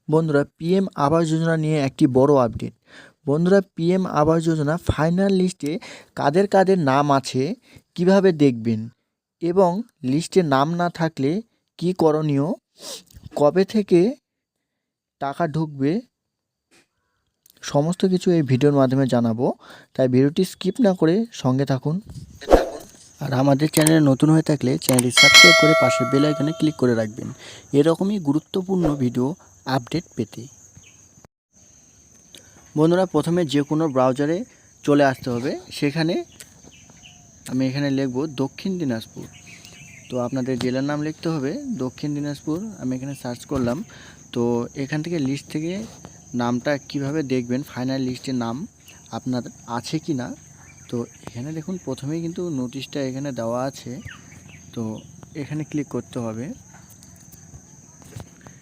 বন্ধুরা, পিএম আবাস যোজনা নিয়ে একটি বড় আপডেট। বন্ধুরা, পিএম আবাস যোজনা ফাইনাল লিস্টে কাদের কাদের নাম আছে কিভাবে দেখবেন, এবং লিস্টে নাম না থাকলে কি করণীয়, কবে থেকে টাকা ঢুকবে, সমস্ত কিছু এই ভিডিওর মাধ্যমে জানাবো। তাই ভিডিওটি স্কিপ না করে সঙ্গে থাকুন। আর আমাদের চ্যানেলে নতুন হয়ে থাকলে চ্যানেলটি সাবস্ক্রাইব করে পাশে বেল আইকনে ক্লিক করে রাখবেন এরকমই গুরুত্বপূর্ণ ভিডিও আপডেট পেতে। বন্ধুরা, প্রথমে যে কোনো ব্রাউজারে চলে আসতে হবে। সেখানে আমি এখানে লিখব দক্ষিণ দিনাজপুর। তো আপনাদের জেলার নাম লিখতে হবে দক্ষিণ দিনাজপুর। আমি এখানে সার্চ করলাম। তো এখান থেকে লিস্ট থেকে নামটা কিভাবে দেখবেন, ফাইনাল লিস্টের নাম আপনার আছে কি না। তো এখানে দেখুন প্রথমেই কিন্তু নোটিশটা এখানে দেওয়া আছে। তো এখানে ক্লিক করতে হবে।